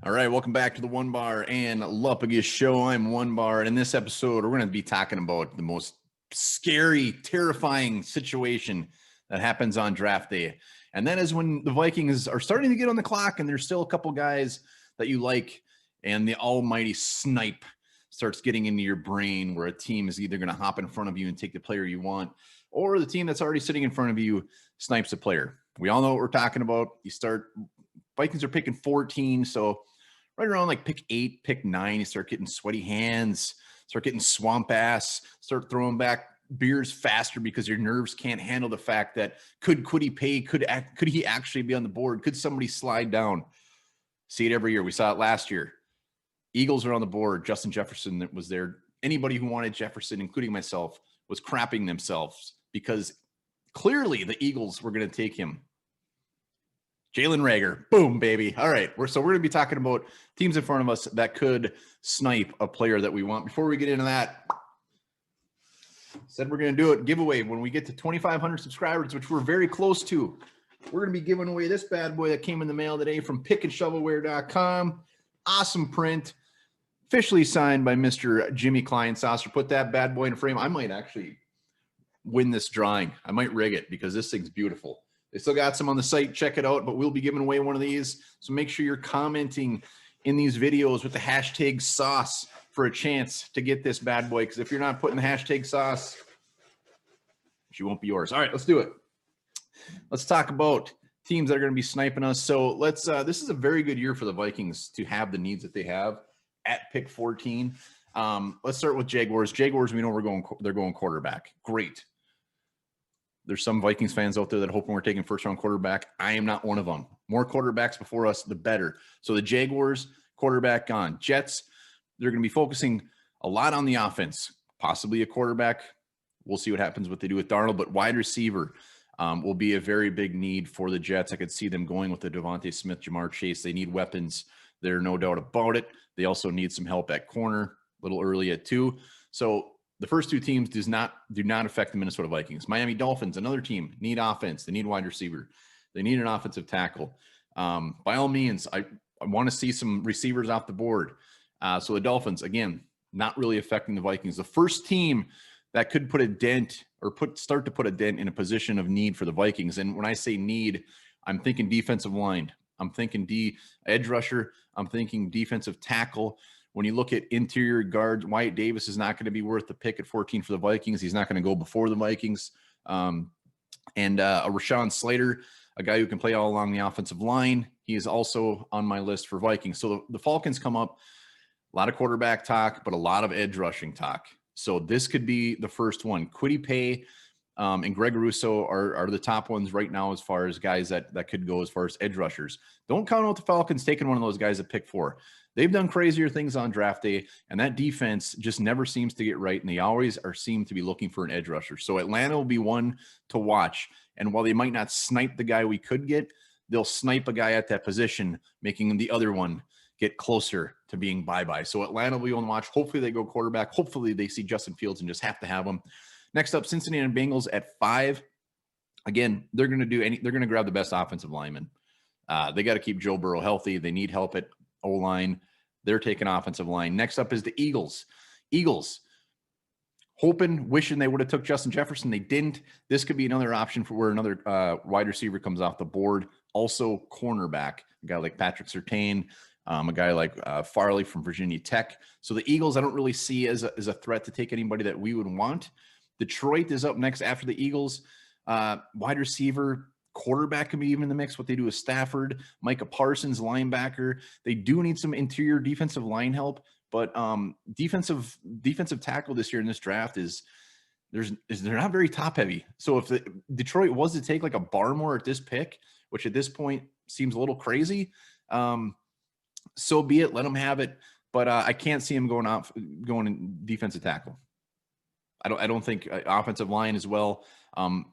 All right, welcome back to the One Bar and Lupagus Show. I'm One Bar, and in this episode, we're going to be talking about the most scary, terrifying situation that happens on draft day. And that is when the Vikings are starting to get on the clock, and there's still a couple guys that you like, and the almighty snipe starts getting into your brain where a team is either going to hop in front of you and take the player you want, or the team that's already sitting in front of you snipes a player. We all know what we're talking about. Vikings are picking 14, so right around like pick 8, pick 9, you start getting sweaty hands, start getting swamp ass, start throwing back beers faster because your nerves can't handle the fact that could he pay? Could he actually be on the board? Could somebody slide down? See it every year. We saw it last year. Eagles are on the board. Justin Jefferson that was there. Anybody who wanted Jefferson, including myself, was crapping themselves because clearly the Eagles were going to take him. Jalen Reagor, boom, baby. All right, we're going to be talking about teams in front of us that could snipe a player that we want. Before we get into that, said we're going to do it giveaway when we get to 2,500 subscribers, which we're very close to. We're going to be giving away this bad boy that came in the mail today from pickandshovelware.com. Awesome print, officially signed by Mr. Jimmy Kleinsasser. Put that bad boy in a frame. I might actually win this drawing. I might rig it because this thing's beautiful. They still got some on the site. Check it out, but we'll be giving away one of these. So make sure you're commenting in these videos with the hashtag sauce for a chance to get this bad boy. Because if you're not putting the hashtag sauce, she won't be yours. All right, let's do it. Let's talk about teams that are going to be sniping us. So let's. This is a very good year for the Vikings to have the needs that they have at pick 14. Let's start with Jaguars. Jaguars, we know they're going quarterback. Great. There's some Vikings fans out there that hoping we're taking first-round quarterback. I am not one of them. More quarterbacks before us, the better. So the Jaguars, quarterback gone. Jets, they're going to be focusing a lot on the offense, possibly a quarterback. We'll see what happens, what they do with Darnold, but wide receiver will be a very big need for the Jets. I could see them going with the Devontae Smith, Jamar Chase. They need weapons. There's no doubt about it. They also need some help at corner, a little early at 2. So the first two teams do not affect the Minnesota Vikings. Miami Dolphins, another team, need offense. They need wide receiver. They need an offensive tackle. By all means, I want to see some receivers off the board. So the Dolphins, again, not really affecting the Vikings. The first team that could put a dent or start to put a dent in a position of need for the Vikings. And when I say need, I'm thinking defensive line. I'm thinking edge rusher. I'm thinking defensive tackle. When you look at interior guards, Wyatt Davis is not going to be worth the pick at 14 for the Vikings. He's not going to go before the Vikings. And a Rashawn Slater, a guy who can play all along the offensive line. He is also on my list for Vikings. So the Falcons come up, a lot of quarterback talk, but a lot of edge rushing talk. So this could be the first one. Kwity Paye and Greg Russo are the top ones right now as far as guys that could go as far as edge rushers. Don't count out the Falcons taking one of those guys at pick 4. They've done crazier things on draft day, and that defense just never seems to get right, and they always seem to be looking for an edge rusher. So Atlanta will be one to watch, and while they might not snipe the guy we could get, they'll snipe a guy at that position, making the other one get closer to being bye-bye. So Atlanta will be on to watch. Hopefully they go quarterback. Hopefully they see Justin Fields and just have to have him. Next up, Cincinnati Bengals at 5. Again, they're going to grab the best offensive lineman. They got to keep Joe Burrow healthy. They need help at O-line. They're taking offensive line. Next up is the Eagles. Eagles, wishing they would have took Justin Jefferson. They didn't. This could be another option for where another wide receiver comes off the board. Also, cornerback, a guy like Patrick Surtain, a guy like Farley from Virginia Tech. So the Eagles, I don't really see as a threat to take anybody that we would want. Detroit is up next after the Eagles. Wide receiver, quarterback can be even in the mix. What they do is Stafford, Micah Parsons, linebacker. They do need some interior defensive line help, but defensive tackle this year in this draft they're not very top heavy. So if Detroit was to take like a Barmore at this pick, which at this point seems a little crazy, so be it. Let them have it. But I can't see him going in defensive tackle. I don't think offensive line as well.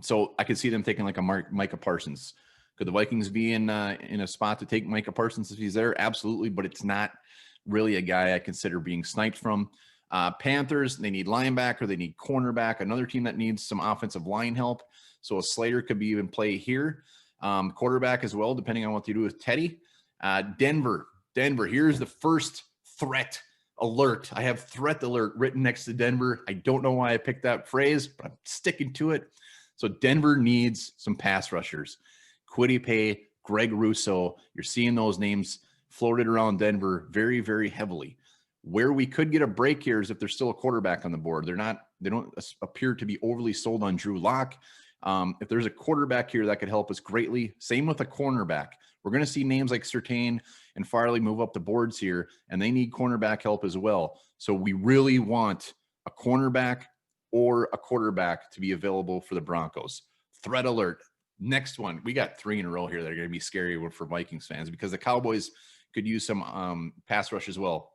So I could see them taking like a Micah Parsons. Could the Vikings be in a spot to take Micah Parsons if he's there? Absolutely, but it's not really a guy I consider being sniped from. Panthers, they need linebacker, they need cornerback, another team that needs some offensive line help. So a Slater could be even play here. Quarterback as well, depending on what they do with Teddy. Denver, Denver, here's the first threat alert. I have threat alert written next to Denver. I don't know why I picked that phrase, but I'm sticking to it. So Denver needs some pass rushers. Kwity Paye, Greg Rousseau. You're seeing those names floated around Denver very, very heavily. Where we could get a break here is if there's still a quarterback on the board. They don't appear to be overly sold on Drew Lock. If there's a quarterback here, that could help us greatly. Same with a cornerback. We're going to see names like Surtain and Farley move up the boards here, and they need cornerback help as well. So we really want a cornerback or a quarterback to be available for the Broncos. Threat alert. Next one. We got 3 in a row here that are going to be scary for Vikings fans because the Cowboys could use some pass rush as well.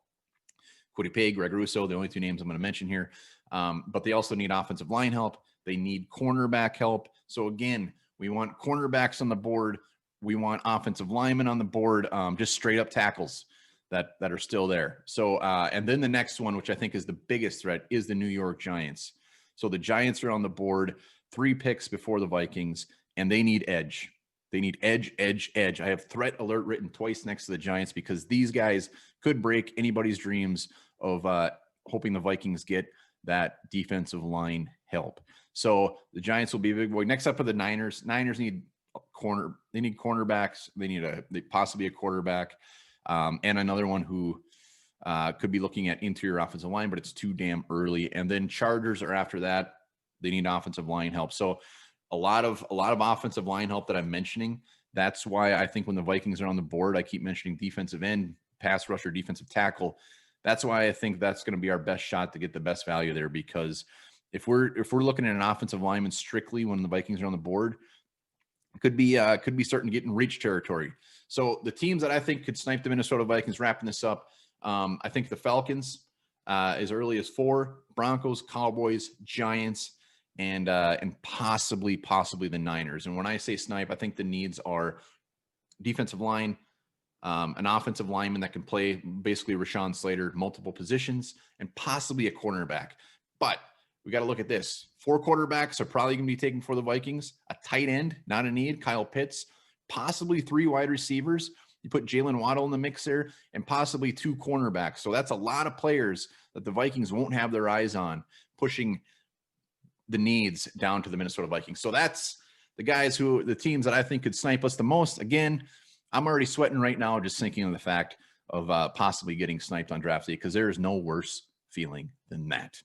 Kwity Paye, Greg Rousseau, the only 2 names I'm going to mention here. But they also need offensive line help. They need cornerback help. So again, we want cornerbacks on the board. We want offensive linemen on the board, just straight up tackles that are still there. So, and then the next one, which I think is the biggest threat, is the New York Giants. So the Giants are on the board, 3 picks before the Vikings, and they need edge. They need edge, edge, edge. I have threat alert written twice next to the Giants because these guys could break anybody's dreams of hoping the Vikings get that defensive line help. So the Giants will be a big boy. Next up are the Niners. Niners need they need cornerbacks. They need possibly a quarterback, and another one who could be looking at interior offensive line, but it's too damn early. And then Chargers are after that. They need offensive line help. So a lot of offensive line help that I'm mentioning. That's why I think when the Vikings are on the board, I keep mentioning defensive end, pass rusher, defensive tackle. That's why I think that's going to be our best shot to get the best value there. Because if we're looking at an offensive lineman strictly when the Vikings are on the board, could be starting to get in reach territory. So the teams that I think could snipe the Minnesota Vikings, wrapping this up, I think the Falcons as early as 4, Broncos, Cowboys, Giants, and possibly the Niners. And when I say snipe, I think the needs are defensive line, an offensive lineman that can play basically Rashawn Slater, multiple positions, and possibly a cornerback. But we got to look at this. 4 quarterbacks are probably going to be taken for the Vikings. A tight end, not a need, Kyle Pitts. Possibly 3 wide receivers. You put Jalen Waddle in the mix there, and possibly 2 cornerbacks. So that's a lot of players that the Vikings won't have their eyes on, pushing the needs down to the Minnesota Vikings. So that's the teams that I think could snipe us the most. Again, I'm already sweating right now just thinking of the fact of possibly getting sniped on draft day because there is no worse feeling than that.